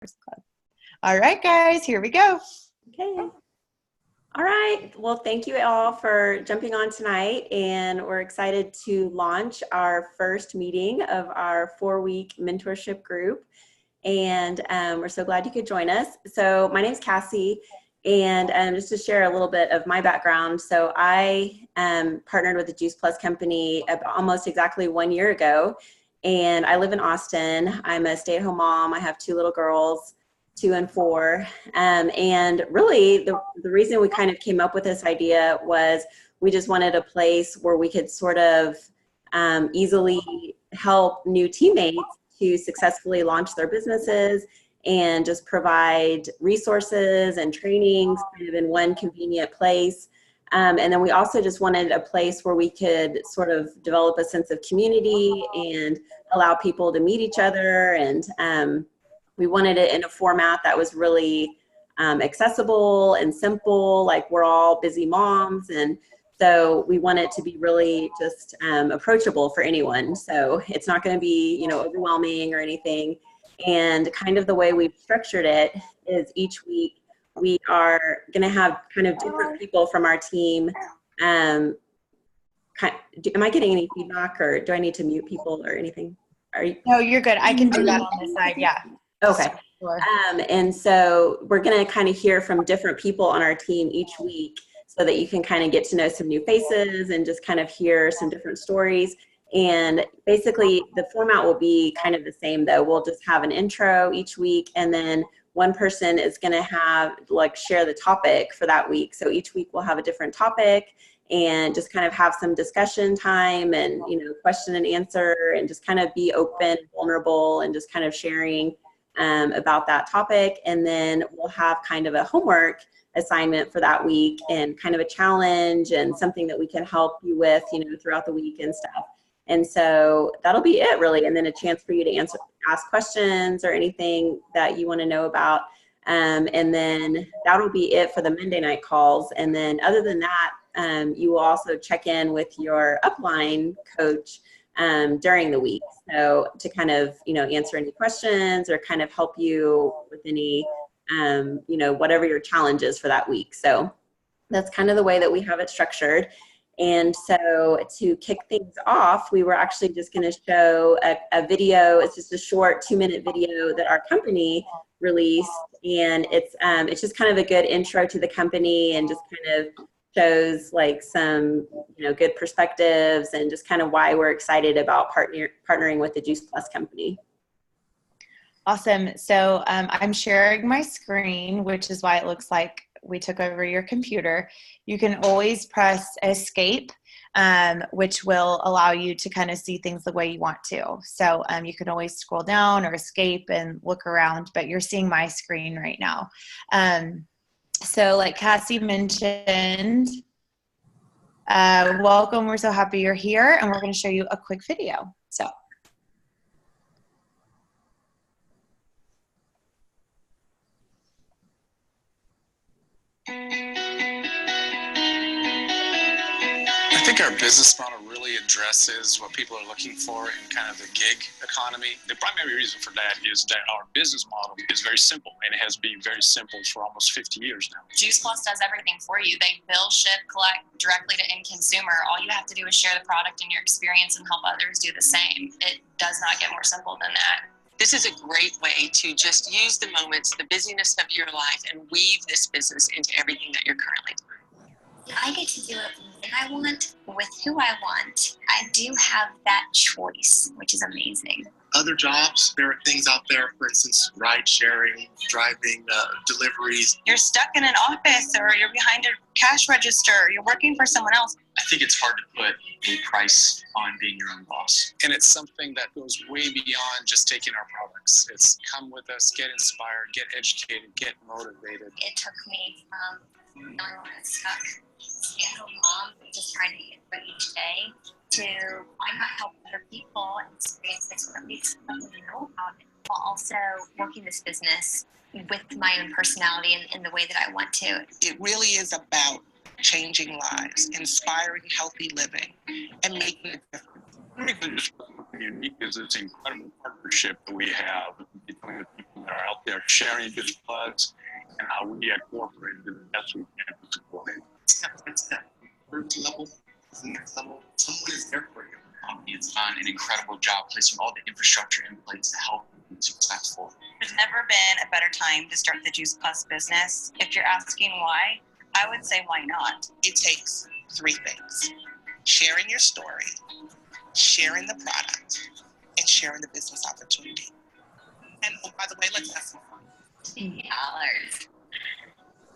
Club. All right, guys, here we go. Okay. All right. Well, thank you all for jumping on tonight, and we're excited to launch our first meeting of our 4-week mentorship group. And we're so glad you could join us. So my name's Cassie, and just to share a little bit of my background. So I partnered with the Juice Plus company almost exactly 1 year ago, and I live in Austin. I'm a stay-at-home mom. I have 2 little girls, 2 and 4. And really the reason we kind of came up with this idea was we just wanted a place where we could sort of easily help new teammates to successfully launch their businesses and just provide resources and trainings kind of in one convenient place. And then we also just wanted a place where we could sort of develop a sense of community and allow people to meet each other. And we wanted it in a format that was really accessible and simple, like we're all busy moms. And so we want it to be really just approachable for anyone. So it's not going to be, overwhelming or anything. And kind of the way we've structured it is each week we are going to have kind of different people from our team. Am I getting any feedback, or do I need to mute people or anything? No, you're good. I can do that on this side. Yeah. Okay. Sure. And so we're going to kind of hear from different people on our team each week so that you can kind of get to know some new faces and just kind of hear some different stories. And basically the format will be kind of the same though. We'll just have an intro each week, and then one person is going to have share the topic for that week. So each week we'll have a different topic and just kind of have some discussion time and, question and answer, and just kind of be open, vulnerable, and just kind of sharing about that topic. And then we'll have kind of a homework assignment for that week and kind of a challenge and something that we can help you with, throughout the week and stuff. And so that'll be it really. And then a chance for you to ask questions or anything that you want to know about. And then that'll be it for the Monday night calls. And then other than that, you will also check in with your upline coach during the week. So to kind of, answer any questions or kind of help you with any, whatever your challenge is for that week. So that's kind of the way that we have it structured. And so to kick things off, we were actually just going to show a video. It's just a short 2-minute video that our company released. And it's just kind of a good intro to the company and just kind of shows some, good perspectives and just kind of why we're excited about partnering with the Juice Plus company. Awesome. So I'm sharing my screen, which is why it looks like we took over your computer. You can always press escape, which will allow you to kind of see things the way you want to. So you can always scroll down or escape and look around, but you're seeing my screen right now. So like Cassie mentioned, welcome. We're so happy you're here, and we're going to show you a quick video. So. I think our business model really addresses what people are looking for in kind of the gig economy. The primary reason for that is that our business model is very simple, and it has been very simple for almost 50 years now. Juice Plus does everything for you. They bill, ship, collect directly to end consumer. All you have to do is share the product and your experience and help others do the same. It does not get more simple than that. This is a great way to just use the moments, the busyness of your life, and weave this business into everything that you're currently doing. I get to do it when I want, with who I want. I do have that choice, which is amazing. Other jobs, there are things out there, for instance, ride sharing, driving, deliveries. You're stuck in an office, or you're behind a cash register, you're working for someone else. I think it's hard to put a price on being your own boss. And it's something that goes way beyond just taking our products. It's come with us, get inspired, get educated, get motivated. It took me from feeling stuck, stay-at-home mom, just trying to get through each day, to why not help other people and experience this, or at least let them know about it, while also working this business with my own personality and the way that I want to. It really is about changing lives, inspiring healthy living, and making a difference. What makes it unique is this incredible partnership that we have between the people that are out there sharing good plugs and how we at corporate do the best we can to support it. That's that first level, is the next level. Someone is there for you. It's done an incredible job placing all the infrastructure in place to help you be successful. There's never been a better time to start the Juice Plus business. If you're asking why, I would say why not? It takes three things: sharing your story, sharing the product, and sharing the business opportunity. And oh, by the way, let's have some fun. $50.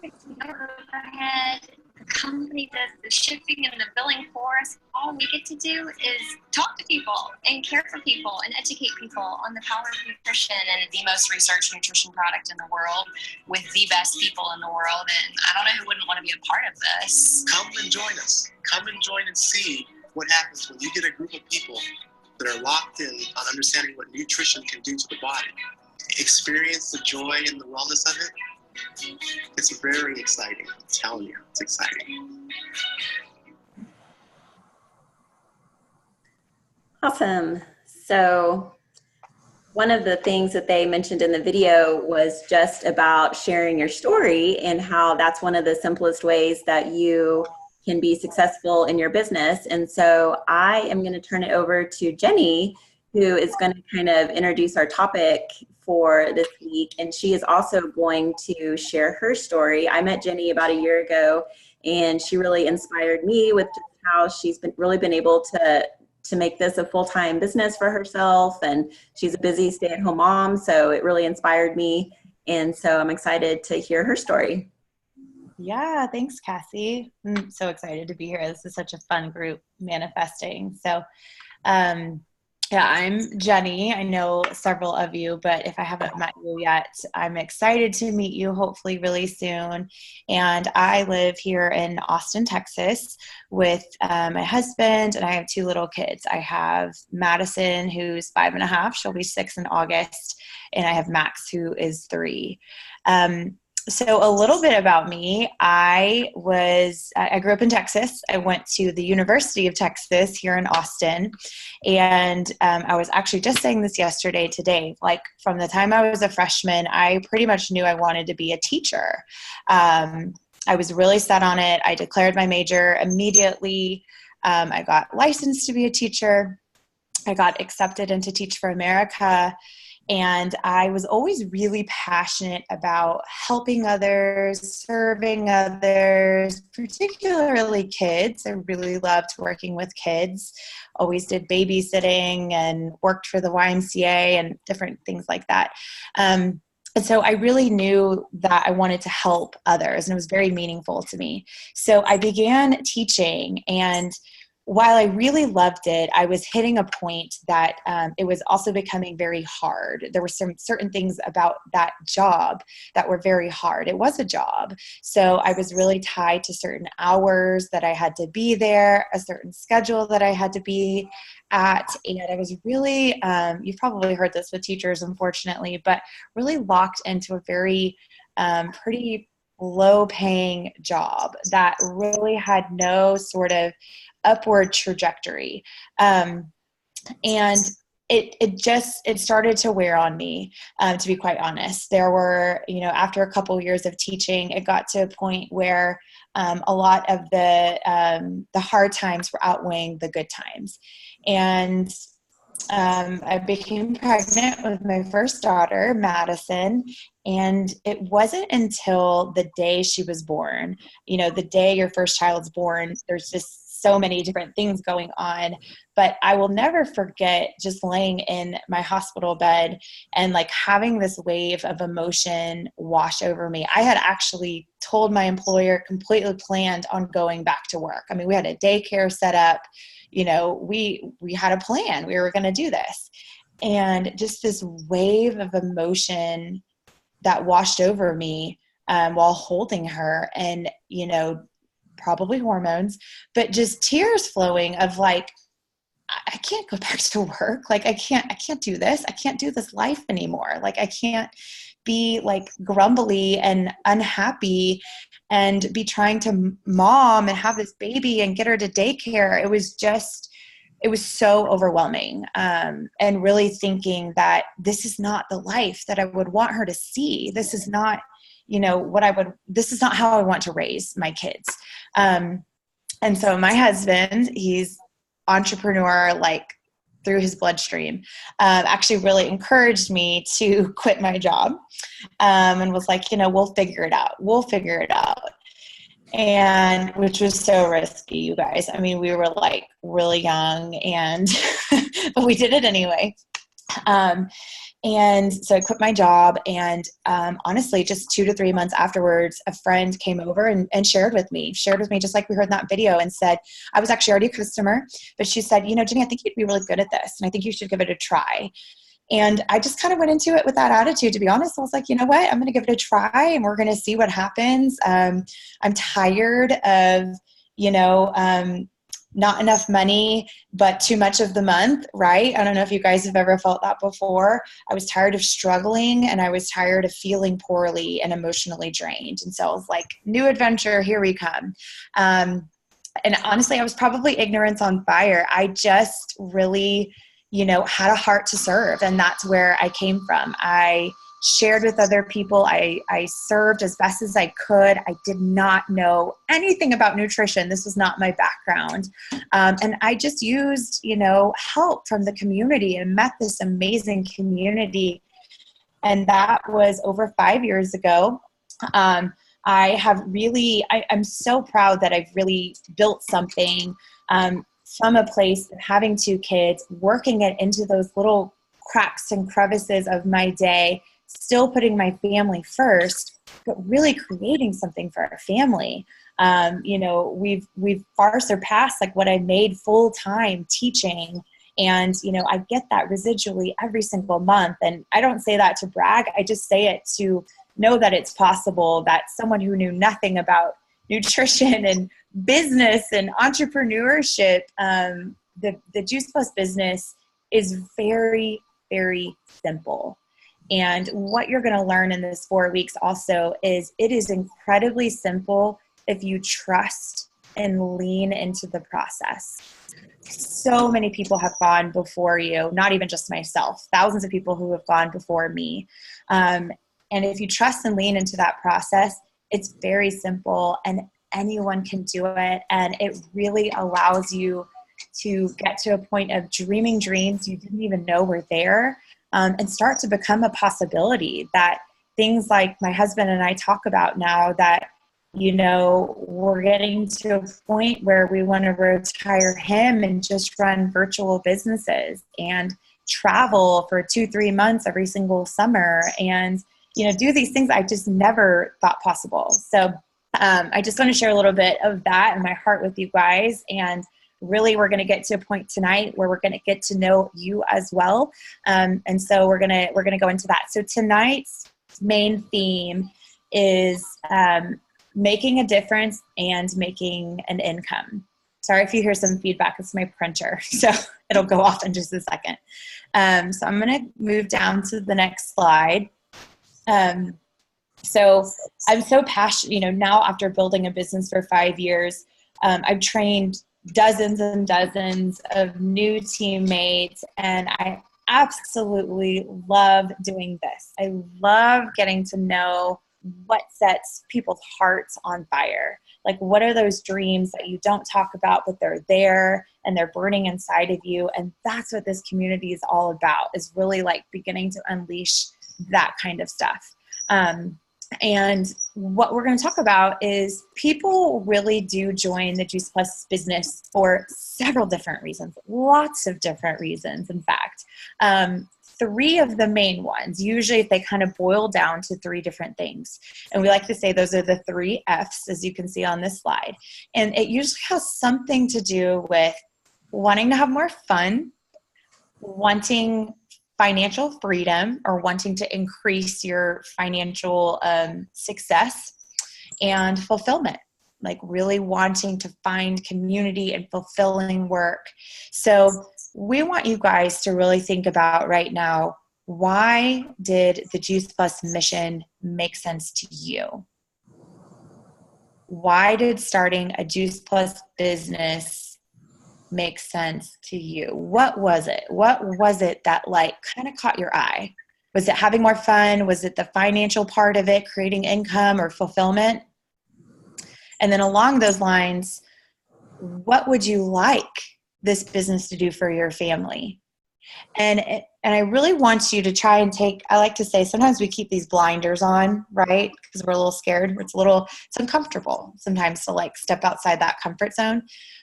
It's no overhead. The company does the shipping and the billing for us. All we get to do is talk to people and care for people and educate people on the power of nutrition, and The most researched nutrition product in the world with the best people in the world. And I don't know who wouldn't want to be a part of this. Come and join us. Come and join and see what happens when you get a group of people that are locked in on understanding what nutrition can do to the body. Experience the joy and the wellness of it. It's very exciting. I'm telling you, it's exciting. Awesome. So one of the things that they mentioned in the video was just about sharing your story and how that's one of the simplest ways that you can be successful in your business. And so I am going to turn it over to Jenny, who is going to kind of introduce our topic for this week. And she is also going to share her story. I met Jenny about a year ago, and she really inspired me with just how she's really been able to make this a full-time business for herself. And she's a busy stay-at-home mom, so it really inspired me. And so I'm excited to hear her story. Yeah, thanks, Cassie. I'm so excited to be here. This is such a fun group manifesting. So, yeah, I'm Jenny. I know several of you, but if I haven't met you yet, I'm excited to meet you hopefully really soon. And I live here in Austin, Texas with my husband, and I have two little kids. I have Madison, who's 5.5. She'll be 6 in August. And I have Max, who is 3. So a little bit about me. I grew up in Texas. I went to the University of Texas here in Austin. And I was actually just saying this today, like from the time I was a freshman, I pretty much knew I wanted to be a teacher. I was really set on it. I declared my major immediately. I got licensed to be a teacher. I got accepted into Teach for America. And I was always really passionate about helping others, serving others, particularly kids. I really loved working with kids. Always did babysitting and worked for the YMCA and different things like that. And so I really knew that I wanted to help others, and it was very meaningful to me. So I began teaching, and while I really loved it, I was hitting a point that it was also becoming very hard. There were some certain things about that job that were very hard. It was a job. So I was really tied to certain hours that I had to be there, a certain schedule that I had to be at. And I was really, you've probably heard this with teachers, unfortunately, but really locked into a very pretty low-paying job that really had no sort of upward trajectory. And it started to wear on me, to be quite honest. There were, after a couple years of teaching, it got to a point where a lot of the hard times were outweighing the good times. And I became pregnant with my first daughter, Madison, and it wasn't until the day she was born, the day your first child's born, there's just so many different things going on. But I will never forget just laying in my hospital bed and like having this wave of emotion wash over me. I had actually told my employer, completely planned on going back to work. I mean, we had a daycare set up, we had a plan. We were going to do this. And just this wave of emotion that washed over me while holding her, and, probably hormones, but just tears flowing of like, I can't go back to work. Like, I can't do this. I can't do this life anymore. Like, I can't be like grumbly and unhappy and be trying to mom and have this baby and get her to daycare. it was so overwhelming, and really thinking that this is not the life that I would want her to see. This is not, this is not how I want to raise my kids. And so my husband, he's entrepreneur, like through his bloodstream, actually really encouraged me to quit my job, and was like, we'll figure it out. We'll figure it out. And which was so risky, you guys. I mean, we were like really young, and but we did it anyway. And so I quit my job, and honestly, just 2 to 3 months afterwards, a friend came over and shared with me just like we heard in that video, and said, I was actually already a customer, but she said, Jenny, I think you'd be really good at this, and I think you should give it a try. And I just kind of went into it with that attitude, to be honest. I was like, you know what? I'm going to give it a try, and we're going to see what happens. I'm tired of, not enough money, but too much of the month, right? I don't know if you guys have ever felt that before. I was tired of struggling, and I was tired of feeling poorly and emotionally drained. And so I was like, new adventure, here we come. And honestly, I was probably ignorance on fire. I just really had a heart to serve. And that's where I came from. I shared with other people. I served as best as I could. I did not know anything about nutrition. This was not my background. And I just used, help from the community, and met this amazing community. And that was over 5 years ago. I'm so proud that I've really built something, from a place of having 2 kids, working it into those little cracks and crevices of my day, still putting my family first, but really creating something for our family. We've far surpassed like what I made full time teaching. And, I get that residually every single month. And I don't say that to brag. I just say it to know that it's possible that someone who knew nothing about nutrition and business and entrepreneurship, the Juice Plus business is very, very simple. And what you're going to learn in this 4 weeks also is it is incredibly simple if you trust and lean into the process. So many people have gone before you, not even just myself, thousands of people who have gone before me. And if you trust and lean into that process, it's very simple, and anyone can do it. And it really allows you to get to a point of dreaming dreams you didn't even know were there, and start to become a possibility. That things like my husband and I talk about now, that, we're getting to a point where we want to retire him and just run virtual businesses and travel for 2-3 months every single summer, and, do these things I just never thought possible. So I just want to share a little bit of that and my heart with you guys. And really, we're going to get to a point tonight where we're going to get to know you as well. And so we're going to go into that. So tonight's main theme is making a difference and making an income. Sorry if you hear some feedback. It's my printer, so it'll go off in just a second. So I'm going to move down to the next slide. So I'm so passionate, now after building a business for 5 years, I've trained dozens and dozens of new teammates, and I absolutely love doing this. I love getting to know what sets people's hearts on fire. Like, what are those dreams that you don't talk about, but they're there and they're burning inside of you? And that's what this community is all about, is really like beginning to unleash that kind of stuff. And what we're going to talk about is people really do join the Juice Plus business for several different reasons, lots of different reasons, in fact. 3 of the main ones, usually they kind of boil down to 3 different things. And we like to say those are the 3 F's, as you can see on this slide. And it usually has something to do with wanting to have more fun, wanting financial freedom, or wanting to increase your financial success, and fulfillment, like really wanting to find community and fulfilling work. So we want you guys to really think about right now, why did the Juice Plus mission make sense to you? Why did starting a Juice Plus business make sense to you? What was it? What was it that like kind of caught your eye? Was it having more fun? Was it the financial part of it, creating income or fulfillment? And then along those lines, what would you like this business to do for your family? And I really want you to try and I like to say, sometimes we keep these blinders on, right? Because we're a little scared. It's uncomfortable sometimes to like step outside that comfort zone.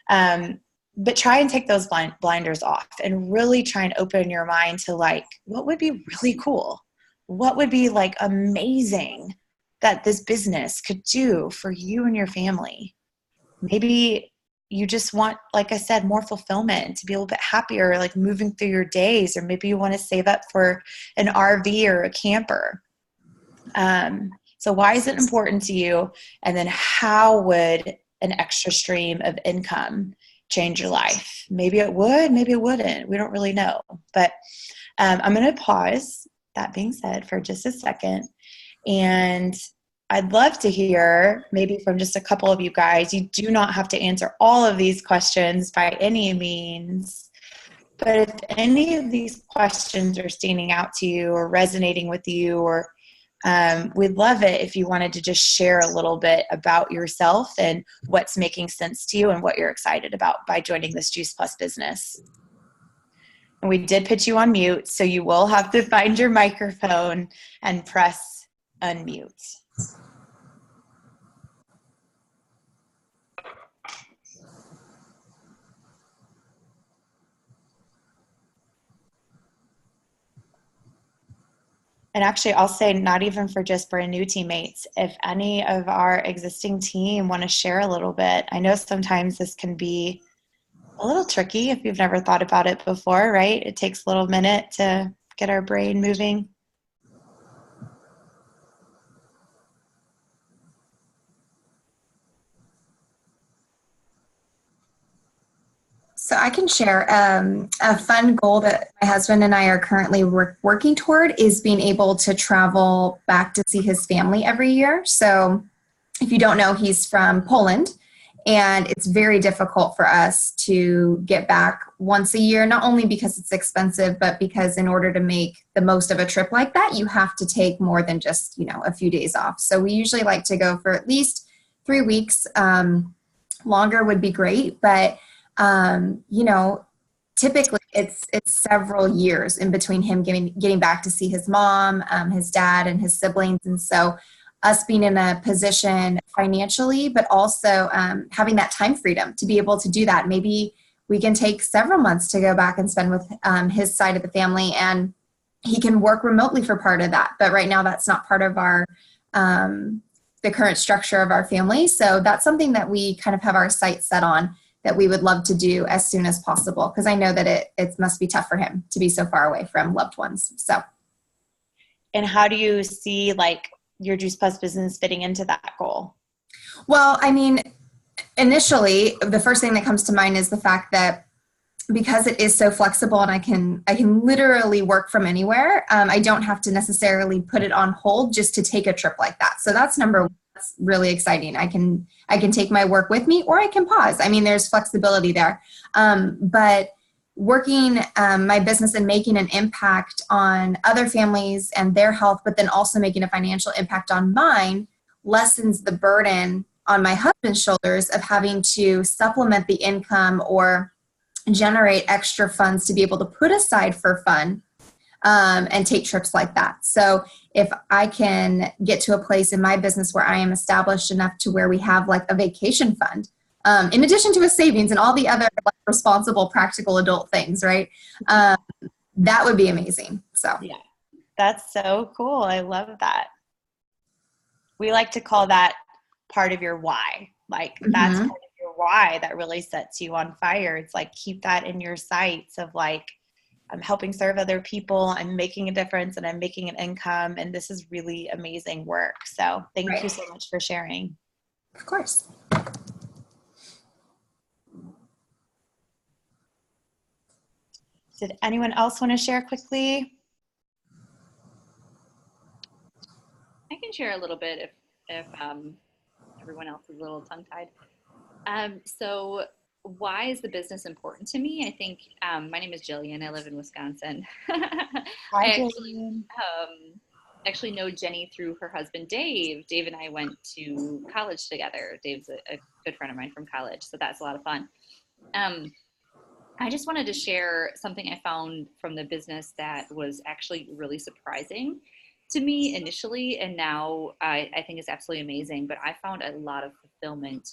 But try and take those blinders off and really try and open your mind to like, what would be really cool? What would be like amazing that this business could do for you and your family? Maybe you just want, like I said, more fulfillment, to be a little bit happier, like moving through your days, or maybe you want to save up for an RV or a camper. So why is it important to you? And then how would an extra stream of income change your life? Maybe it would, maybe it wouldn't. We don't really know. But I'm going to pause, that being said, for just a second. And I'd love to hear maybe from just a couple of you guys. You do not have to answer all of these questions by any means. But if any of these questions are standing out to you or resonating with you, or we'd love it if you wanted to just share a little bit about yourself and what's making sense to you and what you're excited about by joining this Juice Plus business. And we did put you on mute, so you will have to find your microphone and press unmute. And actually, I'll say not even for just brand new teammates, if any of our existing team want to share a little bit. I know sometimes this can be a little tricky if you've never thought about it before, right? It takes a little minute to get our brain moving. So I can share a fun goal that my husband and I are currently working toward is being able to travel back to see his family every year. So if you don't know, he's from Poland, and it's very difficult for us to get back once a year, not only because it's expensive, but because in order to make the most of a trip like that, you have to take more than just, a few days off. So we usually like to go for at least 3 weeks. Longer would be great, but typically it's several years in between him getting back to see his mom, his dad, and his siblings. And so us being in a position financially, but also having that time freedom to be able to do that. Maybe we can take several months to go back and spend with his side of the family, and he can work remotely for part of that. But right now that's not part of our the current structure of our family. So that's something that we kind of have our sights set on, that we would love to do as soon as possible, because I know that it must be tough for him to be so far away from loved ones. So, and how do you see like your Juice Plus business fitting into that goal? Well, I mean, initially, the first thing that comes to mind is the fact that because it is so flexible and I can literally work from anywhere, I don't have to necessarily put it on hold just to take a trip like that. So that's number one. That's really exciting. I can take my work with me, or I can pause. I mean, there's flexibility there. But working my business and making an impact on other families and their health, but then also making a financial impact on mine, lessens the burden on my husband's shoulders of having to supplement the income or generate extra funds to be able to put aside for fun and take trips like that. So if I can get to a place in my business where I am established enough to where we have like a vacation fund, in addition to a savings and all the other like, responsible, practical adult things, right? That would be amazing. So yeah, that's so cool. I love that. We like to call that part of your why. Like that's part of your why that really sets you on fire. It's like, keep that in your sights of like, I'm helping serve other people, I'm making a difference, and I'm making an income, and this is really amazing work. So thank you so much for sharing. Of course. Did anyone else want to share quickly? I can share a little bit if everyone else is a little tongue-tied. So why is the business important to me? I think my name is Jillian. I live in Wisconsin. Hi, Jillian. Actually know Jenny through her husband, Dave. Dave and I went to college together. Dave's a good friend of mine from college, so that's a lot of fun. I just wanted to share something I found from the business that was actually really surprising to me initially, and now I think is absolutely amazing. But I found a lot of fulfillment,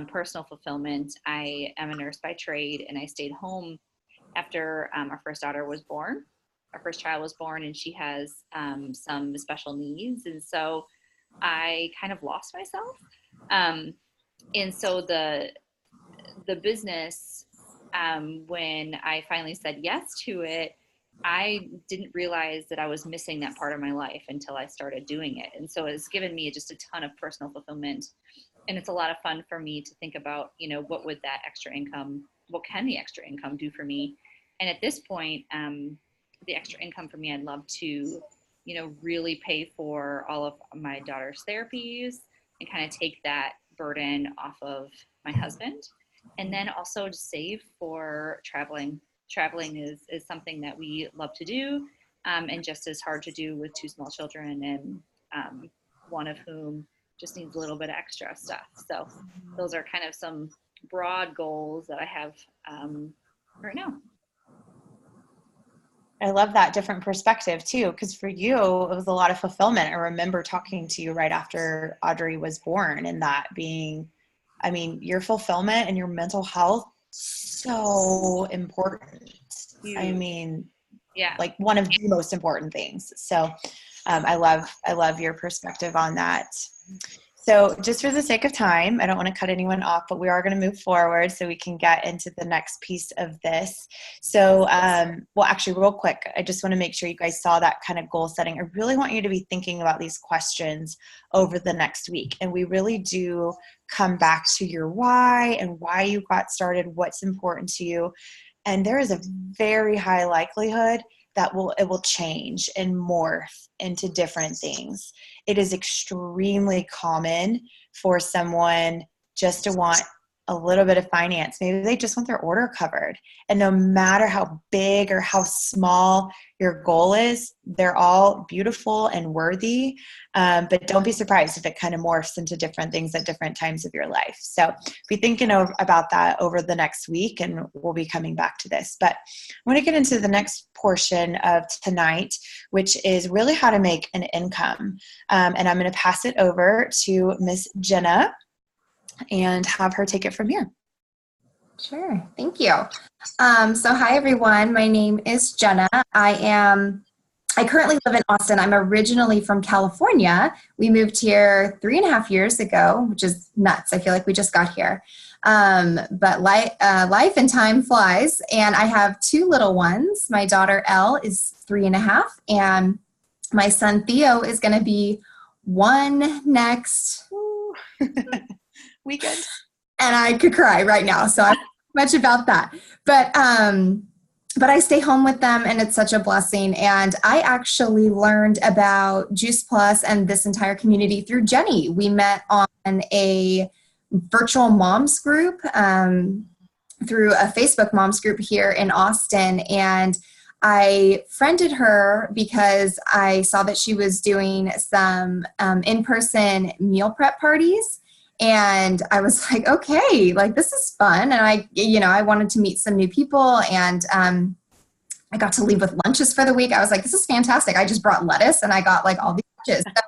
personal fulfillment. I am a nurse by trade, and I stayed home after our first daughter was born. Our first child was born, and she has some special needs, and so I kind of lost myself. And so the business, when I finally said yes to it, I didn't realize that I was missing that part of my life until I started doing it. And so it's given me just a ton of personal fulfillment. And it's a lot of fun for me to think about, what would that extra income, what can the extra income do for me? And at this point, the extra income for me, I'd love to, really pay for all of my daughter's therapies and kind of take that burden off of my husband. And then also to save for traveling. Traveling is something that we love to do, and just as hard to do with 2 small children, and one of whom just needs a little bit of extra stuff. So those are kind of some broad goals that I have right now. I love that different perspective too, because for you, it was a lot of fulfillment. I remember talking to you right after Audrey was born, and that being, your fulfillment and your mental health, so important. Yeah, like one of the most important things. So I love your perspective on that. So just for the sake of time, I don't want to cut anyone off, but we are going to move forward so we can get into the next piece of this. So, actually real quick, I just want to make sure you guys saw that kind of goal setting. I really want you to be thinking about these questions over the next week. And we really do come back to your why and why you got started, what's important to you. And there is a very high likelihood that it will change and morph into different things. It is extremely common for someone just to want a little bit of finance. Maybe they just want their order covered. And no matter how big or how small your goal is, they're all beautiful and worthy. But don't be surprised if it kind of morphs into different things at different times of your life. So be thinking about that over the next week, and we'll be coming back to this. But I want to get into the next portion of tonight, which is really how to make an income. And I'm going to pass it over to Miss Jenna and have her take it from here. Sure. Thank you. So hi, everyone. My name is Jenna. I currently live in Austin. I'm originally from California. We moved here 3.5 years ago, which is nuts. I feel like we just got here. But life and time flies. And I have 2 little ones. My daughter, Elle, is 3.5. And my son, Theo, is going to be 1 next weekend. And I could cry right now. So I'm much about that. But I stay home with them, and it's such a blessing. And I actually learned about Juice Plus and this entire community through Jenny. We met on a virtual moms group through a Facebook moms group here in Austin. And I friended her because I saw that she was doing some in-person meal prep parties. And I was like, okay, like this is fun. And I wanted to meet some new people, and I got to leave with lunches for the week. I was like, this is fantastic. I just brought lettuce and I got like all these lunches. So,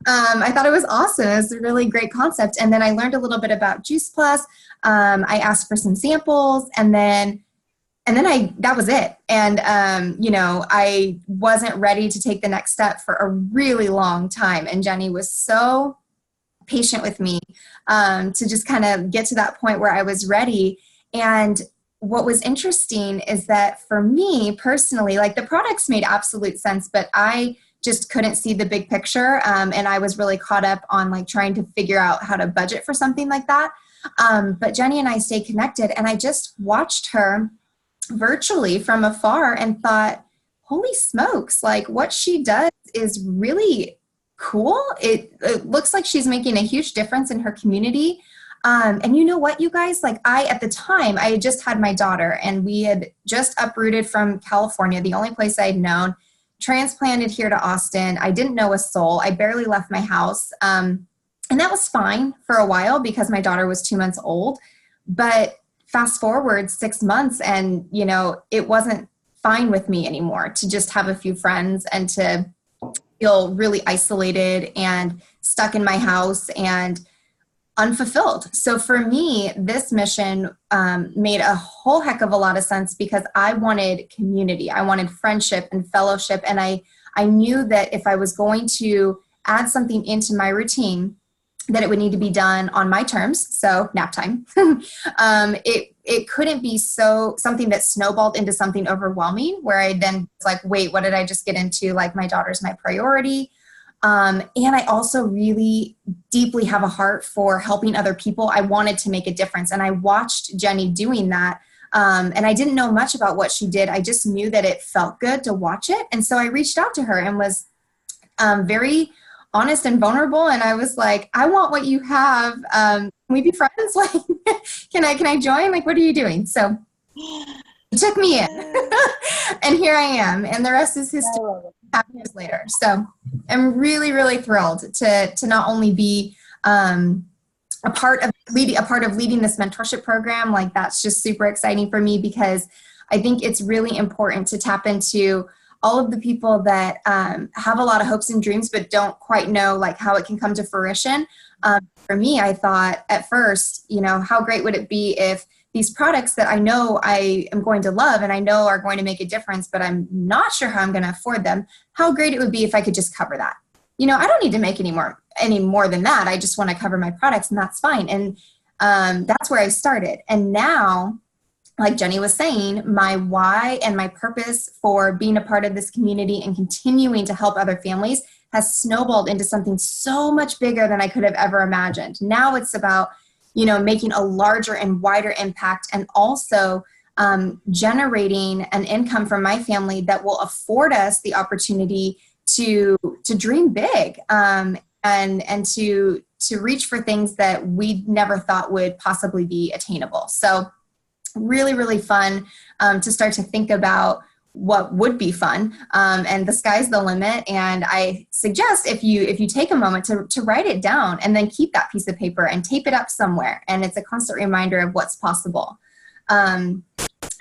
I thought it was awesome. It was a really great concept. And then I learned a little bit about Juice Plus. I asked for some samples, and then that was it. And, I wasn't ready to take the next step for a really long time. And Jenny was so patient with me to just kind of get to that point where I was ready. And what was interesting is that for me personally, like the products made absolute sense, but I just couldn't see the big picture. And I was really caught up on like trying to figure out how to budget for something like that. But Jenny and I stayed connected, and I just watched her virtually from afar and thought, holy smokes, like what she does is really cool. It looks like she's making a huge difference in her community. And you know what, you guys, like at the time, I had just had my daughter and we had just uprooted from California, the only place I'd known, transplanted here to Austin. I didn't know a soul. I barely left my house. And that was fine for a while because my daughter was 2 months old. But fast forward 6 months and, you know, it wasn't fine with me anymore to just have a few friends and to feel really isolated and stuck in my house and unfulfilled. So for me, this mission made a whole heck of a lot of sense because I wanted community. I wanted friendship and fellowship. And I knew that if I was going to add something into my routine, that it would need to be done on my terms. So nap time. It couldn't be something that snowballed into something overwhelming where I then was like, wait, what did I just get into? Like my daughter's my priority. And I also really deeply have a heart for helping other people. I wanted to make a difference. And I watched Jenny doing that. And I didn't know much about what she did. I just knew that it felt good to watch it. And so I reached out to her and was very honest and vulnerable. And I was like, I want what you have. Can we be friends? Like, can I join? Like, what are you doing? So it took me in and here I am. And the rest is history 5 years later. So I'm really, really thrilled to not only be a part of leading this mentorship program. Like that's just super exciting for me because I think it's really important to tap into all of the people that have a lot of hopes and dreams, but don't quite know like how it can come to fruition. For me, I thought at first, you know, how great would it be if these products that I know I am going to love and I know are going to make a difference, but I'm not sure how I'm going to afford them, how great it would be if I could just cover that. You know, I don't need to make any more than that. I just want to cover my products and that's fine. And that's where I started. And now, like Jenny was saying, my why and my purpose for being a part of this community and continuing to help other families has snowballed into something so much bigger than I could have ever imagined. Now it's about, you know, making a larger and wider impact and also generating an income from my family that will afford us the opportunity to dream big and to reach for things that we never thought would possibly be attainable. So really, really fun to start to think about what would be fun, and the sky's the limit. And I suggest if you take a moment to write it down and then keep that piece of paper and tape it up somewhere. And it's a constant reminder of what's possible.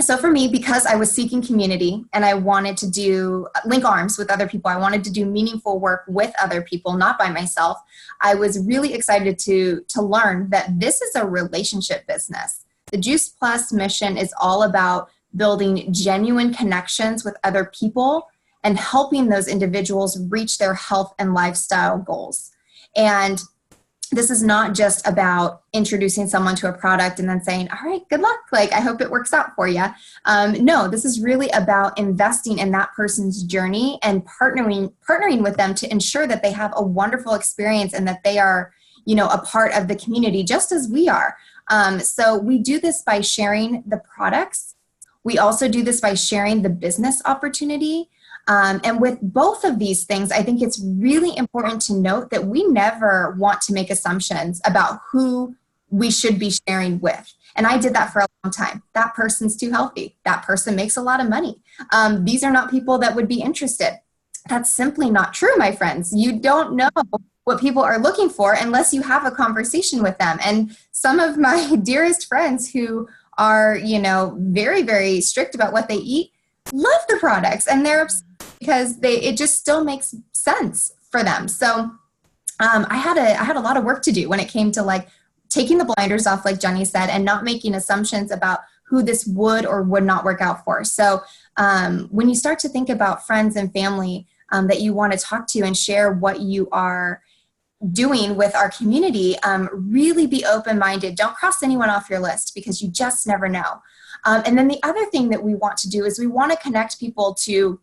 So for me, because I was seeking community and I wanted to link arms with other people, I wanted to do meaningful work with other people, not by myself. I was really excited to learn that this is a relationship business. The Juice Plus mission is all about building genuine connections with other people and helping those individuals reach their health and lifestyle goals. And this is not just about introducing someone to a product and then saying, all right, good luck. Like, I hope it works out for you. No, this is really about investing in that person's journey and partnering with them to ensure that they have a wonderful experience and that they are, you know, a part of the community just as we are. So we do this by sharing the products. We also do this by sharing the business opportunity. And with both of these things, I think it's really important to note that we never want to make assumptions about who we should be sharing with. And I did that for a long time. That person's too healthy. That person makes a lot of money. These are not people that would be interested. That's simply not true, my friends. You don't know what people are looking for unless you have a conversation with them. And some of my dearest friends who are, you know, very, very strict about what they eat, love the products, and they're upset because it just still makes sense for them. So I had a lot of work to do when it came to like taking the blinders off, like Jenny said, and not making assumptions about who this would or would not work out for. So when you start to think about friends and family that you want to talk to and share what you are doing with our community, really be open-minded. Don't cross anyone off your list because you just never know. And then the other thing that we want to do is we want to connect people to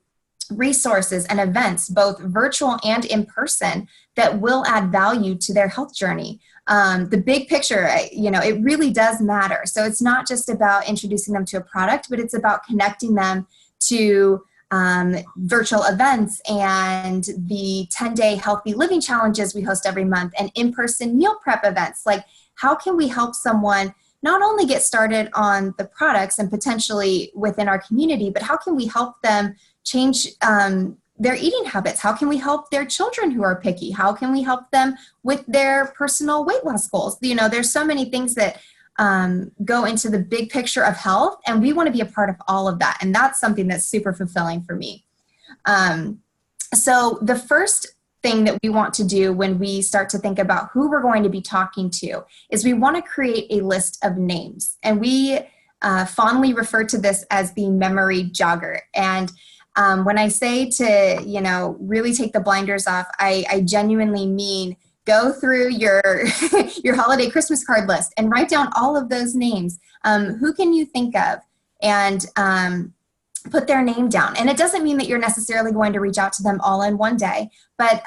resources and events, both virtual and in person, that will add value to their health journey. The big picture, you know, it really does matter. So it's not just about introducing them to a product, but it's about connecting them to virtual events and the 10-day healthy living challenges we host every month and in-person meal prep events. Like, how can we help someone not only get started on the products and potentially within our community, but how can we help them change their eating habits? How can we help their children who are picky? How can we help them with their personal weight loss goals? You know, there's so many things that go into the big picture of health, and we want to be a part of all of that. And that's something that's super fulfilling for me. So the first thing that we want to do when we start to think about who we're going to be talking to is we want to create a list of names. And we fondly refer to this as the memory jogger. And when I say to, you know, really take the blinders off, I genuinely mean go through your your holiday Christmas card list and write down all of those names. Who can you think of? And put their name down. And it doesn't mean that you're necessarily going to reach out to them all in one day, but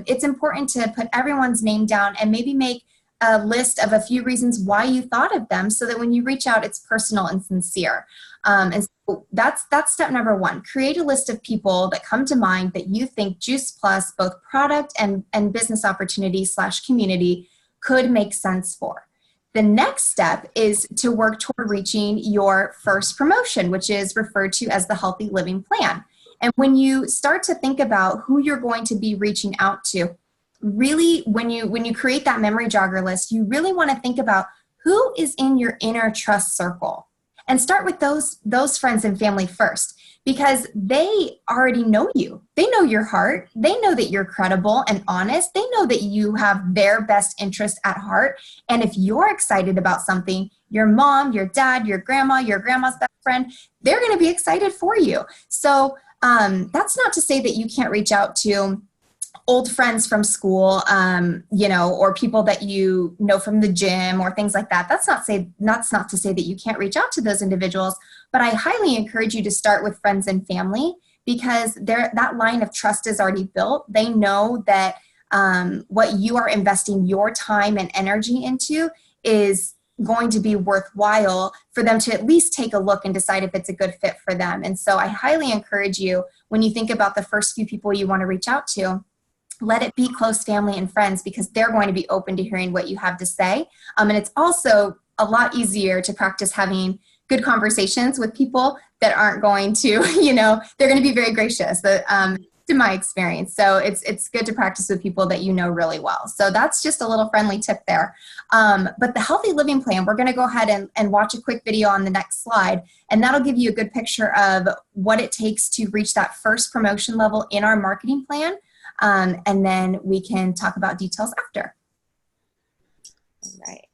it's important to put everyone's name down and maybe make a list of a few reasons why you thought of them so that when you reach out, it's personal and sincere. And so that's step number one. Create a list of people that come to mind that you think Juice Plus, both product and business opportunity / community, could make sense for. The next step is to work toward reaching your first promotion, which is referred to as the Healthy Living Plan. And when you start to think about who you're going to be reaching out to, really, when you create that memory jogger list, you really want to think about who is in your inner trust circle. And start with those friends and family first, because they already know you. They know your heart. They know that you're credible and honest. They know that you have their best interest at heart. And if you're excited about something, your mom, your dad, your grandma's best friend, they're going to be excited for you. So that's not to say that you can't reach out to old friends from school, you know, or people that you know from the gym or things like that. That's not to say that you can't reach out to those individuals, but I highly encourage you to start with friends and family, because that line of trust is already built. They know that what you are investing your time and energy into is going to be worthwhile for them to at least take a look and decide if it's a good fit for them. And so I highly encourage you, when you think about the first few people you want to reach out to, let it be close family and friends, because they're going to be open to hearing what you have to say. And it's also a lot easier to practice having good conversations with people that aren't going to, you know, they're going to be very gracious, to my experience. So it's good to practice with people that you know really well. So that's just a little friendly tip there. But the Healthy Living Plan, we're going to go ahead and watch a quick video on the next slide, and that'll give you a good picture of what it takes to reach that first promotion level in our marketing plan. And then we can talk about details after. All right.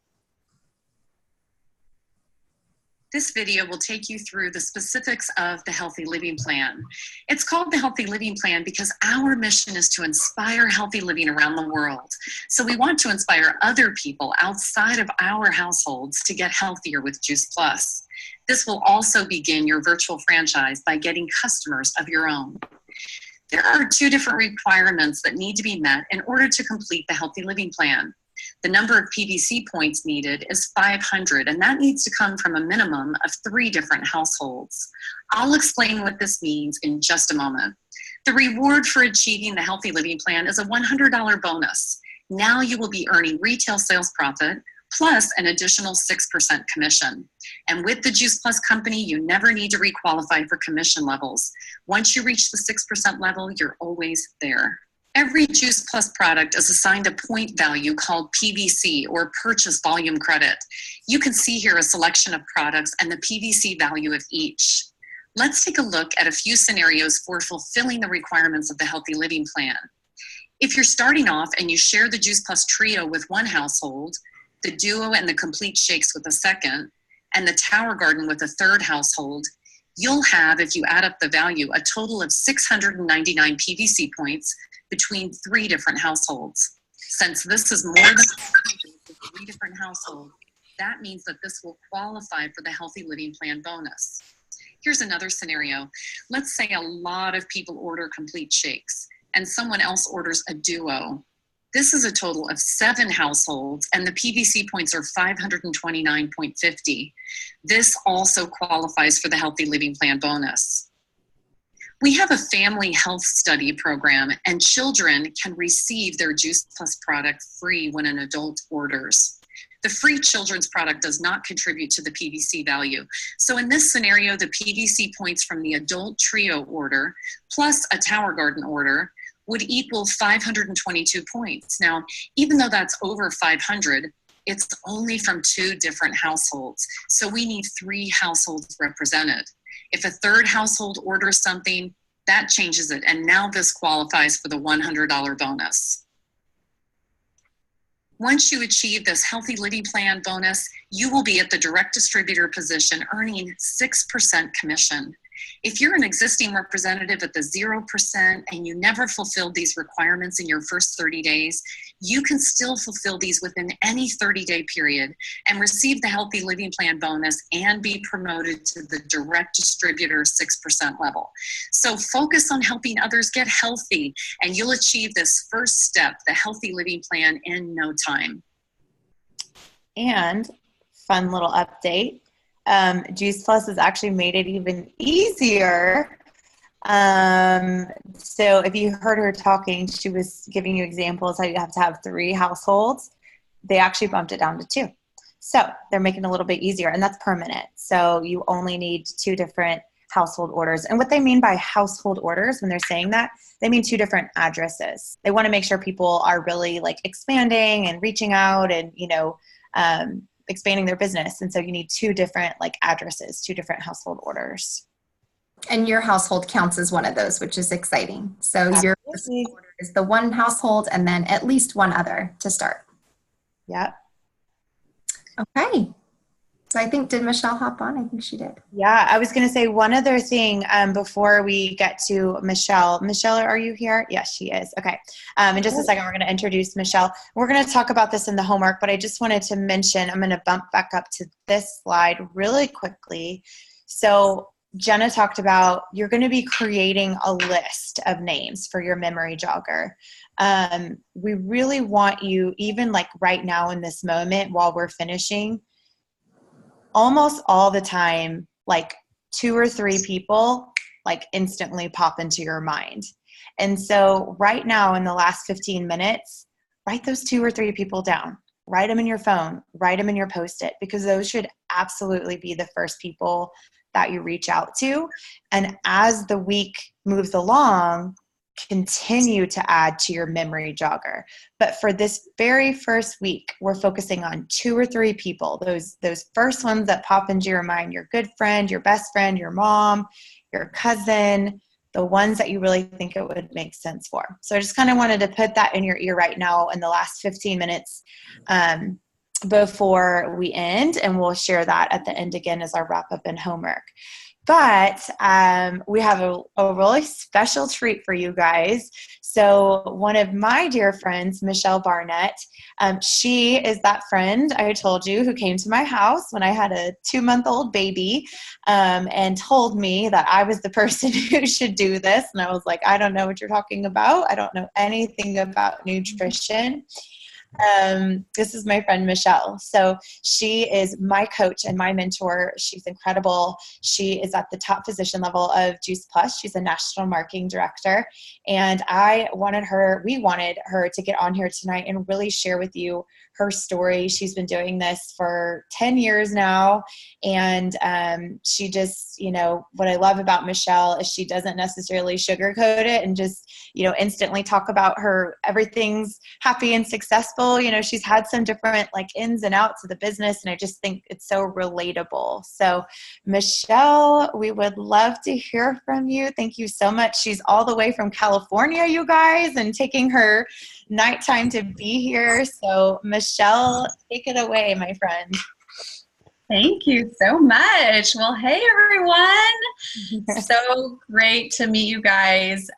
This video will take you through the specifics of the Healthy Living Plan. It's called the Healthy Living Plan because our mission is to inspire healthy living around the world. So we want to inspire other people outside of our households to get healthier with Juice Plus. This will also begin your virtual franchise by getting customers of your own. There are 2 different requirements that need to be met in order to complete the Healthy Living Plan. The number of PVC points needed is 500, and that needs to come from a minimum of 3 different households. I'll explain what this means in just a moment. The reward for achieving the Healthy Living Plan is a $100 bonus. Now you will be earning retail sales profit plus an additional 6% commission. And with the Juice Plus company, you never need to requalify for commission levels. Once you reach the 6% level, you're always there. Every Juice Plus product is assigned a point value called PVC, or Purchase Volume Credit. You can see here a selection of products and the PVC value of each. Let's take a look at a few scenarios for fulfilling the requirements of the Healthy Living Plan. If you're starting off and you share the Juice Plus Trio with one household, the Duo and the Complete Shakes with a second, and the Tower Garden with a third household, you'll have, if you add up the value, a total of 699 PVC points between 3 different households. Since this is more than 3 different households, that means that this will qualify for the Healthy Living Plan bonus. Here's another scenario. Let's say a lot of people order Complete Shakes and someone else orders a Duo. This is a total of 7 households, and the PVC points are 529.50. This also qualifies for the Healthy Living Plan bonus. We have a family health study program, and children can receive their Juice Plus product free when an adult orders. The free children's product does not contribute to the PVC value. So in this scenario, the PVC points from the adult trio order plus a Tower Garden order would equal 522 points. Now, even though that's over 500, it's only from 2 different households. So we need 3 households represented. If a third household orders something, that changes it. And now this qualifies for the $100 bonus. Once you achieve this Healthy Living Plan bonus, you will be at the direct distributor position earning 6% commission. If you're an existing representative at the 0% and you never fulfilled these requirements in your first 30 days, you can still fulfill these within any 30-day period and receive the Healthy Living Plan bonus and be promoted to the direct distributor 6% level. So focus on helping others get healthy, and you'll achieve this first step, the Healthy Living Plan, in no time. And fun little update. Juice Plus has actually made it even easier. So if you heard her talking, she was giving you examples how you have to have 3 households. They actually bumped it down to 2. So they're making it a little bit easier, and that's permanent. So you only need 2 different household orders. And what they mean by household orders when they're saying that, they mean 2 different addresses. They want to make sure people are really like expanding and reaching out and, expanding their business. And so you need 2 different like addresses, 2 different household orders. And your household counts as one of those, which is exciting. So your first order is the 1 household and then at least 1 other to start. Yep. Okay. So I think, did Michelle hop on? I think she did. Yeah, I was going to say one other thing before we get to Michelle. Michelle, are you here? Yes, she is. Okay. In just a second, we're going to introduce Michelle. We're going to talk about this in the homework, but I just wanted to mention, I'm going to bump back up to this slide really quickly. So Jenna talked about you're going to be creating a list of names for your memory jogger. We really want you, even like right now in this moment while we're finishing, almost all the time, like 2 or 3 people like instantly pop into your mind. And so right now in the last 15 minutes, write those 2 or 3 people down. Write them in your phone, write them in your Post-it, because those should absolutely be the first people that you reach out to. And as the week moves along, continue to add to your memory jogger. But for this very first week, we're focusing on 2 or 3 people, those first ones that pop into your mind, your good friend, your best friend, your mom, your cousin, the ones that you really think it would make sense for. So I just kind of wanted to put that in your ear right now in the last 15 minutes before we end, and we'll share that at the end again as our wrap up and homework. But we have a really special treat for you guys. So one of my dear friends, Michelle Barnett, she is that friend I told you who came to my house when I had a 2-month-old baby and told me that I was the person who should do this. And I was like, I don't know what you're talking about. I don't know anything about nutrition. This is my friend Michelle. So she is my coach and my mentor. She's incredible. She is at the top physician level of Juice Plus. She's a national marketing director. And we wanted her to get on here tonight and really share with you her story. She's been doing this for 10 years now. And she just, what I love about Michelle is she doesn't necessarily sugarcoat it and just, instantly talk about everything's happy and successful. She's had some different like ins and outs of the business, and I just think it's so relatable. So Michelle, we would love to hear from you. Thank you so much. She's all the way from California, you guys, and taking her nighttime to be here. So Michelle, take it away, my friend. Thank you so much. Well, hey, everyone. So great to meet you guys.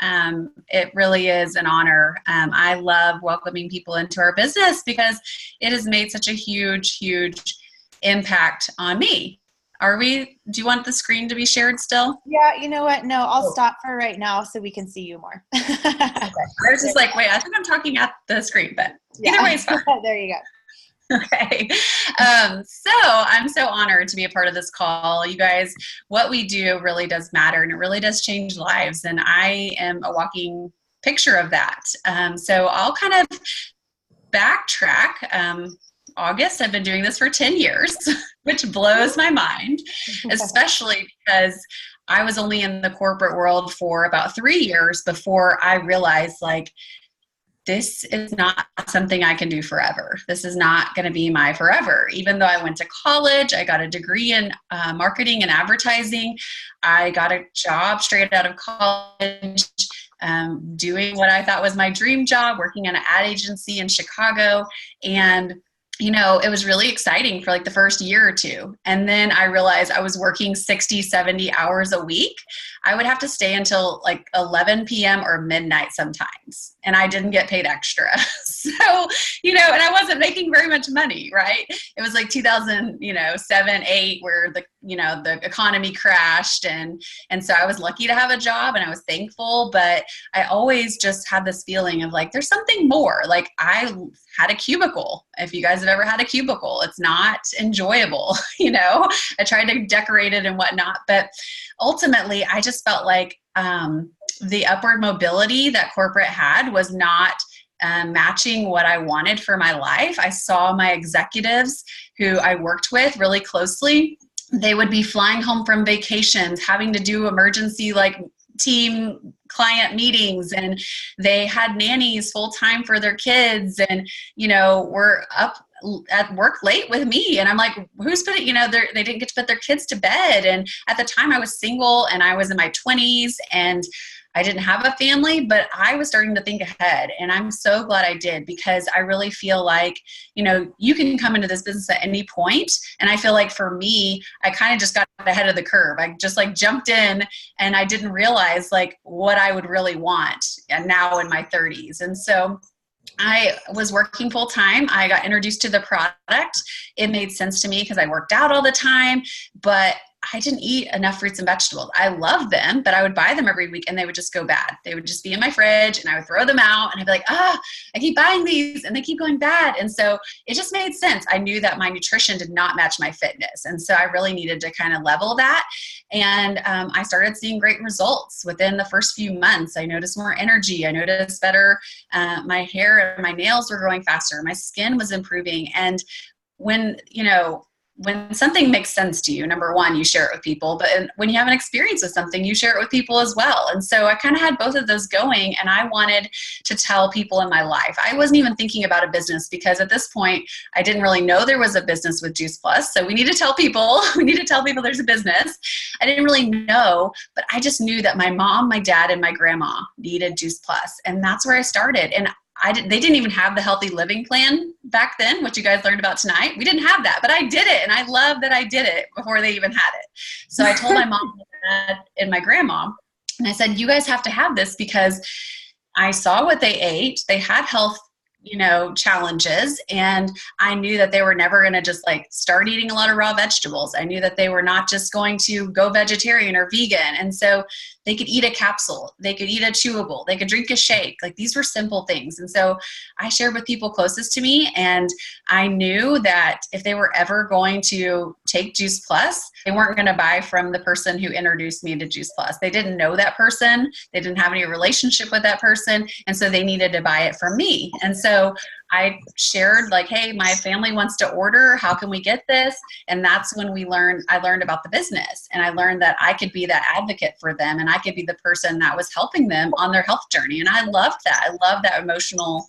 It really is an honor. I love welcoming people into our business because it has made such a huge, huge impact on me. Do you want the screen to be shared still? Yeah, you know what? No, I'll stop for right now so we can see you more. Okay. I was just like, wait, I think I'm talking at the screen, but either way is fine. There you go. Okay. So I'm so honored to be a part of this call. You guys, what we do really does matter, and it really does change lives. And I am a walking picture of that. So I'll kind of backtrack. August, I've been doing this for 10 years, which blows my mind, especially because I was only in the corporate world for about 3 years before I realized, like, this is not something I can do forever. This is not going to be my forever. Even though I went to college, I got a degree in marketing and advertising. I got a job straight out of college, doing what I thought was my dream job, working at an ad agency in Chicago. And you know, it was really exciting for like the first year or two. And then I realized I was working 60, 70 hours a week. I would have to stay until like 11 p.m. or midnight sometimes. And I didn't get paid extra. So, you know, and I wasn't making very much money, right? It was like 2007, 8, where the economy crashed. And so I was lucky to have a job and I was thankful, but I always just had this feeling of like, there's something more. Like I had a cubicle. If you guys have ever had a cubicle, it's not enjoyable. You know, I tried to decorate it and whatnot, but ultimately I just felt like the upward mobility that corporate had was not matching what I wanted for my life. I saw my executives who I worked with really closely. They would be flying home from vacations, having to do emergency like team client meetings, and they had nannies full time for their kids, and you know, were up at work late with me. And I'm like, who's putting, you know, they didn't get to put their kids to bed. And at the time I was single and I was in my 20s and I didn't have a family, but I was starting to think ahead. And I'm so glad I did, because I really feel like, you know, you can come into this business at any point. And I feel like for me, I kind of just got ahead of the curve. I just like jumped in and I didn't realize like what I would really want, and now in my 30s. And so I was working full time. I got introduced to the product. It made sense to me because I worked out all the time, but I didn't eat enough fruits and vegetables. I loved them, but I would buy them every week and they would just go bad. They would just be in my fridge and I would throw them out and I'd be like, I keep buying these and they keep going bad. And so it just made sense. I knew that my nutrition did not match my fitness. And so I really needed to kind of level that. And I started seeing great results within the first few months. I noticed more energy. I noticed better, my hair and my nails were growing faster. My skin was improving. And when something makes sense to you, number one, you share it with people, but when you have an experience with something, you share it with people as well. And so I kind of had both of those going, and I wanted to tell people in my life. I wasn't even thinking about a business because at this point, I didn't really know there was a business with Juice Plus. So we need to tell people, there's a business. I didn't really know, but I just knew that my mom, my dad, and my grandma needed Juice Plus. And that's where I started. And they didn't even have the healthy living plan back then, which you guys learned about tonight. We didn't have that, but I did it. And I love that I did it before they even had it. So I told my mom and my grandma, and I said, you guys have to have this because I saw what they ate. They had health, challenges. And I knew that they were never going to just like start eating a lot of raw vegetables. I knew that they were not just going to go vegetarian or vegan. And so they could eat a capsule, they could eat a chewable, they could drink a shake. Like these were simple things. And so I shared with people closest to me. And I knew that if they were ever going to take Juice Plus, they weren't going to buy from the person who introduced me to Juice Plus. They didn't know that person. They didn't have any relationship with that person. And so they needed to buy it from me. And so I shared like, hey, my family wants to order. How can we get this? And that's when I learned about the business, and I learned that I could be that advocate for them, and I could be the person that was helping them on their health journey. And I loved that. I loved that emotional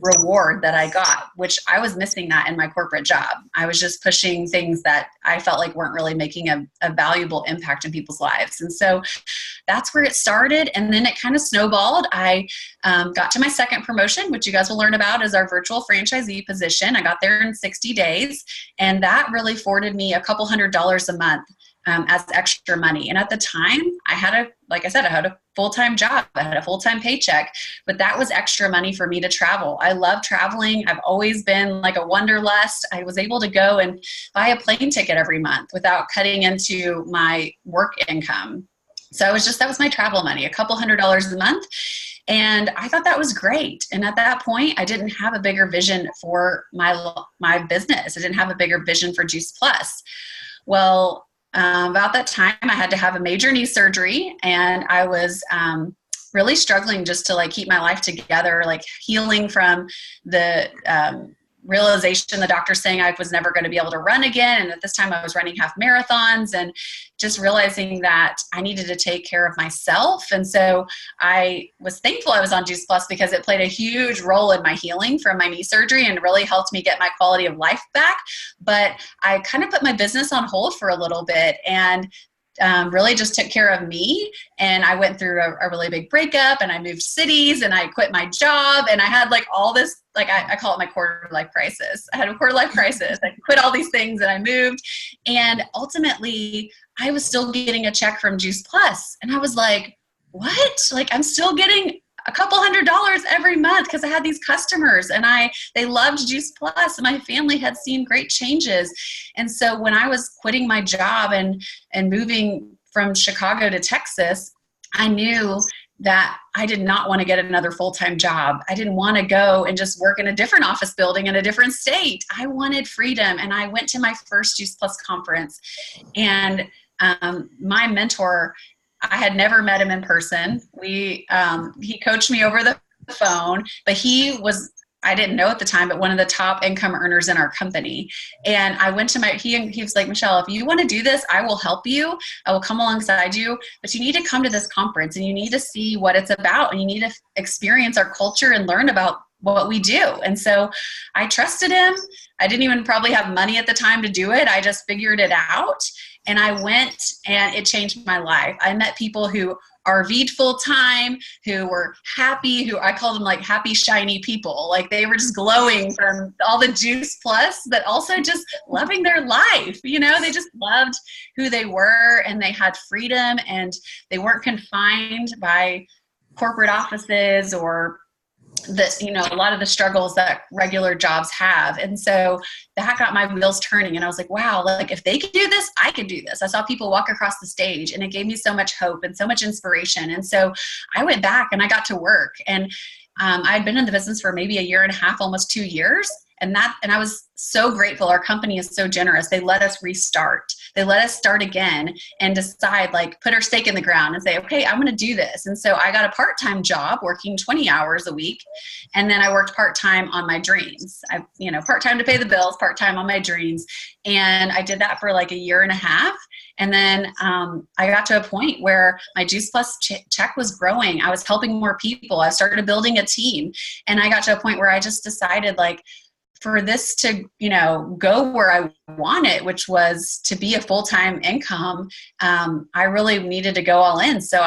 reward that I got, which I was missing that in my corporate job. I was just pushing things that I felt like weren't really making a valuable impact in people's lives. And so that's where it started. And then it kind of snowballed. I got to my second promotion, which you guys will learn about, is our virtual franchisee position. I got there in 60 days. And that really afforded me a couple $100s a month as extra money. And at the time, I had a full-time job. I had a full-time paycheck, but that was extra money for me to travel. I love traveling. I've always been like a wanderlust. I was able to go and buy a plane ticket every month without cutting into my work income. So that was my travel money, a couple $100s a month. And I thought that was great. And at that point, I didn't have a bigger vision for my business. I didn't have a bigger vision for Juice Plus. Well, about that time, I had to have a major knee surgery, and I was really struggling just to like keep my life together, like healing from the realization the doctor saying I was never going to be able to run again. And at this time I was running half marathons, and just realizing that I needed to take care of myself. And so I was thankful I was on Juice Plus, because it played a huge role in my healing from my knee surgery and really helped me get my quality of life back. But I kind of put my business on hold for a little bit, and really just took care of me. And I went through a really big breakup, and I moved cities, and I quit my job, and I had like all this, like I call it my quarter life crisis. I had a quarter life crisis. I quit all these things and I moved, and ultimately I was still getting a check from Juice Plus. And I was like, what? Like, I'm still getting a couple $100s every month because I had these customers, and they loved Juice Plus, and my family had seen great changes. And so when I was quitting my job and moving from Chicago to Texas, I knew that I did not want to get another full-time job. I didn't want to go and just work in a different office building in a different state. I wanted freedom. And I went to my first Juice Plus conference, and my mentor, I had never met him in person. He coached me over the phone, but he was, I didn't know at the time, but one of the top income earners in our company. And I went to he was like, Michelle, if you want to do this, I will help you. I will come alongside you, but you need to come to this conference, and you need to see what it's about, and you need to experience our culture and learn about what we do. And so I trusted him. I didn't even probably have money at the time to do it. I just figured it out. And I went, and it changed my life. I met people who RV'd full time, who were happy, who I called them like happy, shiny people. Like they were just glowing from all the Juice Plus, but also just loving their life. You know, they just loved who they were, and they had freedom, and they weren't confined by corporate offices or a lot of the struggles that regular jobs have. And so that got my wheels turning, and I was like, wow, like if they could do this, I could do this. I saw people walk across the stage, and it gave me so much hope and so much inspiration. And so I went back and I got to work, and I'd been in the business for maybe 1.5 years, almost 2 years. And I was so grateful. Our company is so generous. They let us restart. They let us start again and decide, like, put our stake in the ground and say, okay, I'm going to do this. And so I got a part-time job working 20 hours a week. And then I worked part-time on my dreams. Part-time to pay the bills, part-time on my dreams. And I did that for like 1.5 years. And then I got to a point where my Juice Plus check was growing. I was helping more people. I started building a team. And I got to a point where I just decided, like, for this to, go where I want it, which was to be a full-time income, I really needed to go all in. So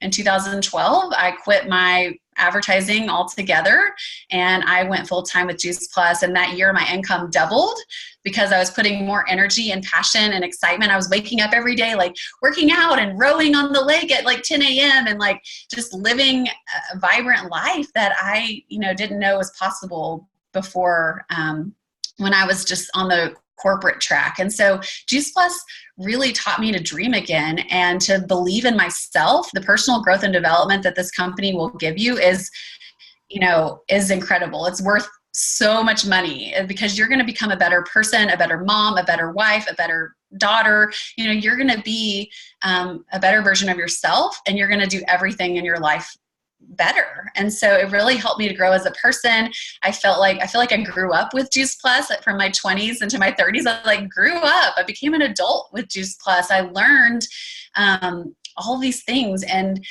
in 2012, I quit my advertising altogether, and I went full-time with Juice Plus. And that year my income doubled because I was putting more energy and passion and excitement. I was waking up every day, like working out and rowing on the lake at like 10 a.m. and like just living a vibrant life that I, didn't know was possible before, when I was just on the corporate track. And so Juice Plus really taught me to dream again and to believe in myself. The personal growth and development that this company will give you is incredible. It's worth so much money because you're going to become a better person, a better mom, a better wife, a better daughter. You're going to be a better version of yourself, and you're going to do everything in your life better. And so it really helped me to grow as a person. I feel like I grew up with Juice Plus from my 20s into my 30s. I grew up. I became an adult with Juice Plus. I learned all these things. And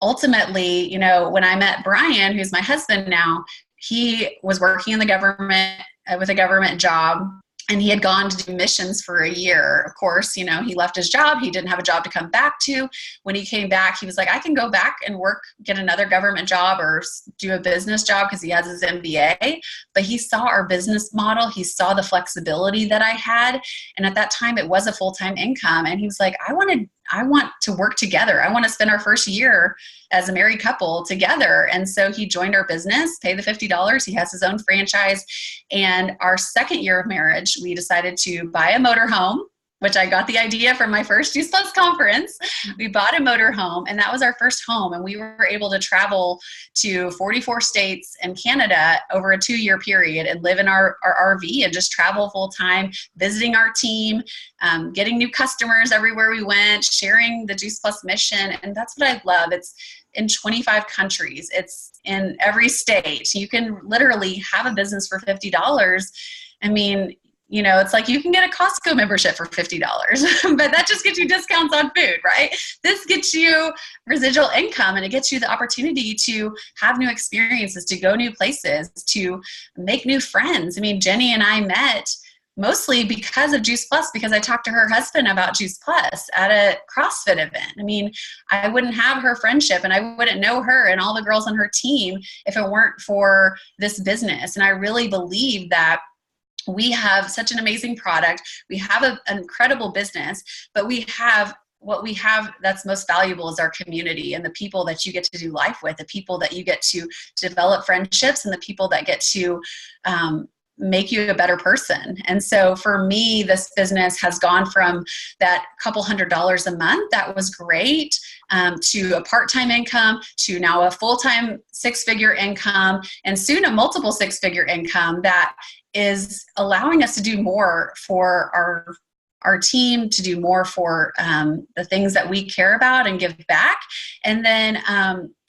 ultimately, when I met Brian, who's my husband now, he was working in the government with a government job. And he had gone to do missions for 1 year. Of course, he left his job. He didn't have a job to come back to. When he came back, he was like, I can go back and get another government job or do a business job because he has his MBA. But he saw our business model. He saw the flexibility that I had. And at that time, it was a full-time income. And he was like, I want to work together. I want to spend our first year as a married couple together. And so he joined our business, paid the $50. He has his own franchise. And our second year of marriage, we decided to buy a motorhome. which I got the idea from my first Juice Plus conference. We bought a motor home, and that was our first home. And we were able to travel to 44 states and Canada over a 2-year period and live in our RV and just travel full time, visiting our team, getting new customers everywhere we went, sharing the Juice Plus mission. And that's what I love. It's in 25 countries. It's in every state. You can literally have a business for $50. I mean, you know, it's like you can get a Costco membership for $50, but that just gets you discounts on food, right? This gets you residual income, and it gets you the opportunity to have new experiences, to go new places, to make new friends. I mean, Jenny and I met mostly because of Juice Plus, because I talked to her husband about Juice Plus at a CrossFit event. I mean, I wouldn't have her friendship, and I wouldn't know her and all the girls on her team if it weren't for this business. And I really believe that we have such an amazing product. We have an incredible business, but what we have that's most valuable is our community and the people that you get to do life with, the people that you get to develop friendships, and the people that get to make you a better person. And so for me, this business has gone from that couple $100s a month that was great, to a part-time income, to now a full-time 6-figure income, and soon a multiple 6-figure income that is allowing us to do more for our team, to do more for the things that we care about and give back. And then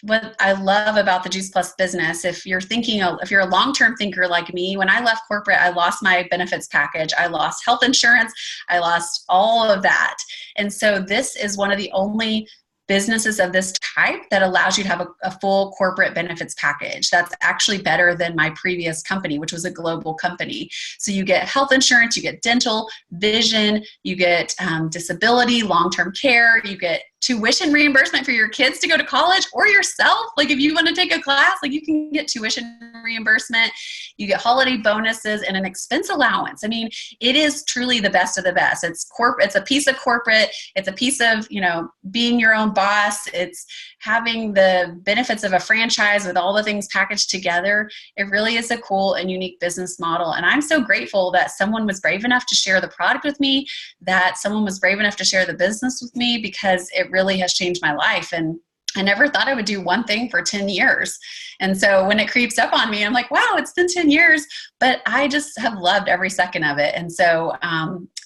what I love about the Juice Plus business, if you're a long-term thinker like me, when I left corporate, I lost my benefits package. I lost health insurance. I lost all of that. And so this is one of the only businesses of this type that allows you to have a full corporate benefits package. That's actually better than my previous company, which was a global company. So you get health insurance, you get dental, vision, you get disability, long-term care, you get tuition reimbursement for your kids to go to college, or yourself. Like if you want to take a class, like you can get tuition reimbursement, you get holiday bonuses and an expense allowance. I mean, it is truly the best of the best. It's a piece of corporate. It's a piece of, you know, being your own boss. It's having the benefits of a franchise with all the things packaged together. It really is a cool and unique business model. And I'm so grateful that someone was brave enough to share the product with me, that someone was brave enough to share the business with me, because it really has changed my life. And I never thought I would do one thing for 10 years. And so when it creeps up on me, I'm like, wow, it's been 10 years, but I just have loved every second of it. And so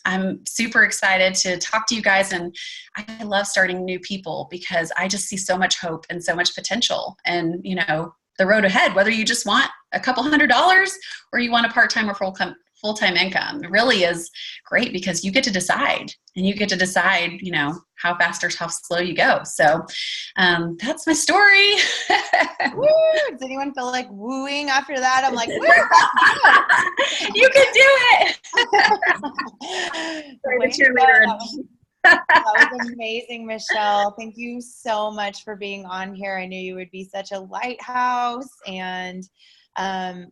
I'm super excited to talk to you guys. And I love starting new people because I just see so much hope and so much potential. And, you know, the road ahead, whether you just want a couple $100s or you want a part-time or full-time income, it really is great because you get to decide, and you get to decide, you know, how fast or how slow you go. So that's my story. Woo! Does anyone feel like wooing after that? I'm like, woo, you can do it. That was amazing, Michelle. Thank you so much for being on here. I knew you would be such a lighthouse. And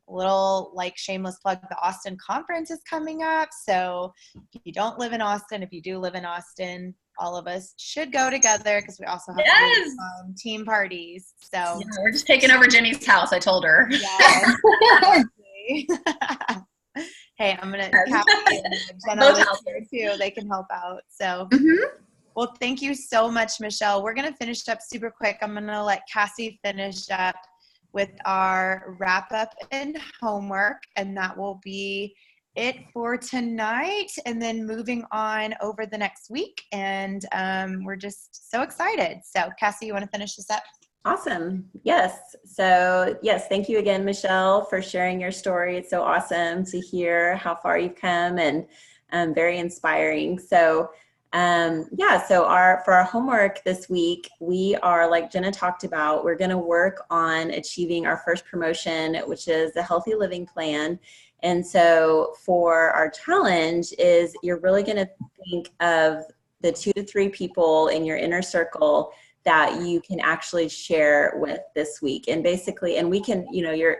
little like shameless plug, the Austin conference is coming up. So if you don't live in Austin, if you do live in Austin, all of us should go together because we also have team parties. So yeah, we're just taking over Jenny's house. I told her. Yes. Hey, I'm gonna Jenna here too. They can help out. So well, thank you so much, Michelle. We're gonna finish up super quick. I'm gonna let Cassie finish up with our wrap up and homework, and that will be it for tonight, and then moving on over the next week. And we're just so excited. So Cassie, you want to finish this up? Awesome. Yes. So yes, thank you again, Michelle, for sharing your story. It's so awesome to hear how far you've come, and very inspiring. So for our homework this week, we are, like Jenna talked about, we're going to work on achieving our first promotion, which is the Healthy Living Plan. And so for our challenge is you're really going to think of the 2 to 3 people in your inner circle that you can actually share with this week. And basically, and we can, you know, your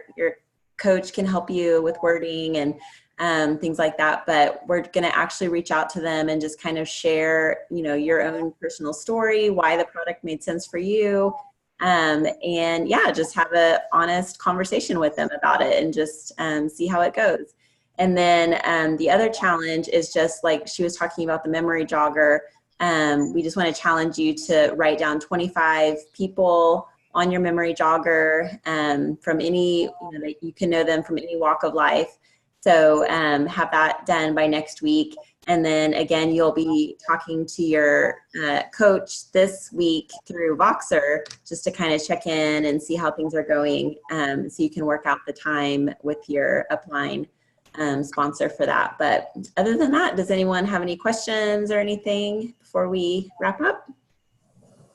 coach can help you with wording and things like that, but we're going to actually reach out to them and just kind of share, you know, your own personal story, why the product made sense for you. And yeah, just have an honest conversation with them about it and just see how it goes. And then the other challenge is just like she was talking about the memory jogger. We just want to challenge you to write down 25 people on your memory jogger from any, that you can know them from any walk of life. So have that done by next week. And then again, you'll be talking to your coach this week through Voxer just to kind of check in and see how things are going, so you can work out the time with your upline sponsor for that. But other than that, does anyone have any questions or anything before we wrap up?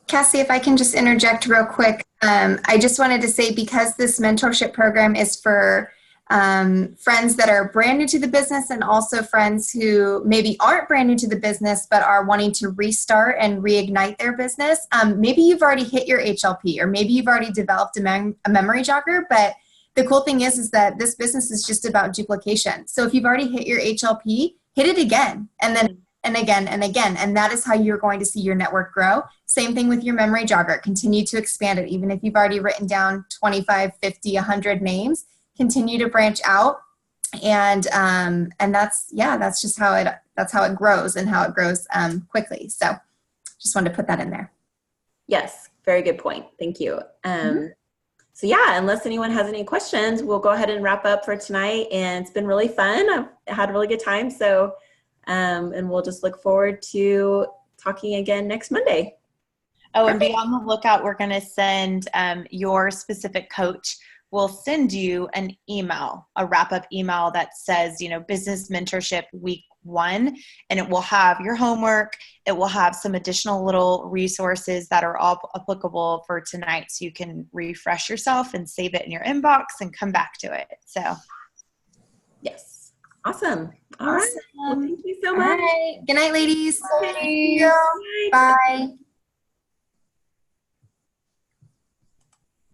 Cassie, if I can just interject real quick, I just wanted to say, because this mentorship program is for friends that are brand new to the business and also friends who maybe aren't brand new to the business but are wanting to restart and reignite their business. Maybe you've already hit your HLP, or maybe you've already developed a memory jogger, but the cool thing is that this business is just about duplication. So if you've already hit your HLP, hit it again, and then and again and again, and that is how you're going to see your network grow. Same thing with your memory jogger. Continue to expand it. Even if you've already written down 25, 50, 100 names, continue to branch out, and that's just how it grows, and how it grows quickly. So just wanted to put that in there. Yes, very good point. Thank you. So yeah, unless anyone has any questions, we'll go ahead and wrap up for tonight. And it's been really fun. I've had a really good time. So, and we'll just look forward to talking again next Monday. Oh, and be on the lookout. We're going to send your specific coach. We'll send you an email, a wrap-up email that says, Business Mentorship Week 1, and it will have your homework. It will have some additional little resources that are all applicable for tonight, so you can refresh yourself and save it in your inbox and come back to it. So, yes. Awesome. All right. Well, thank you so much. All right. Good night, ladies. Bye. Bye.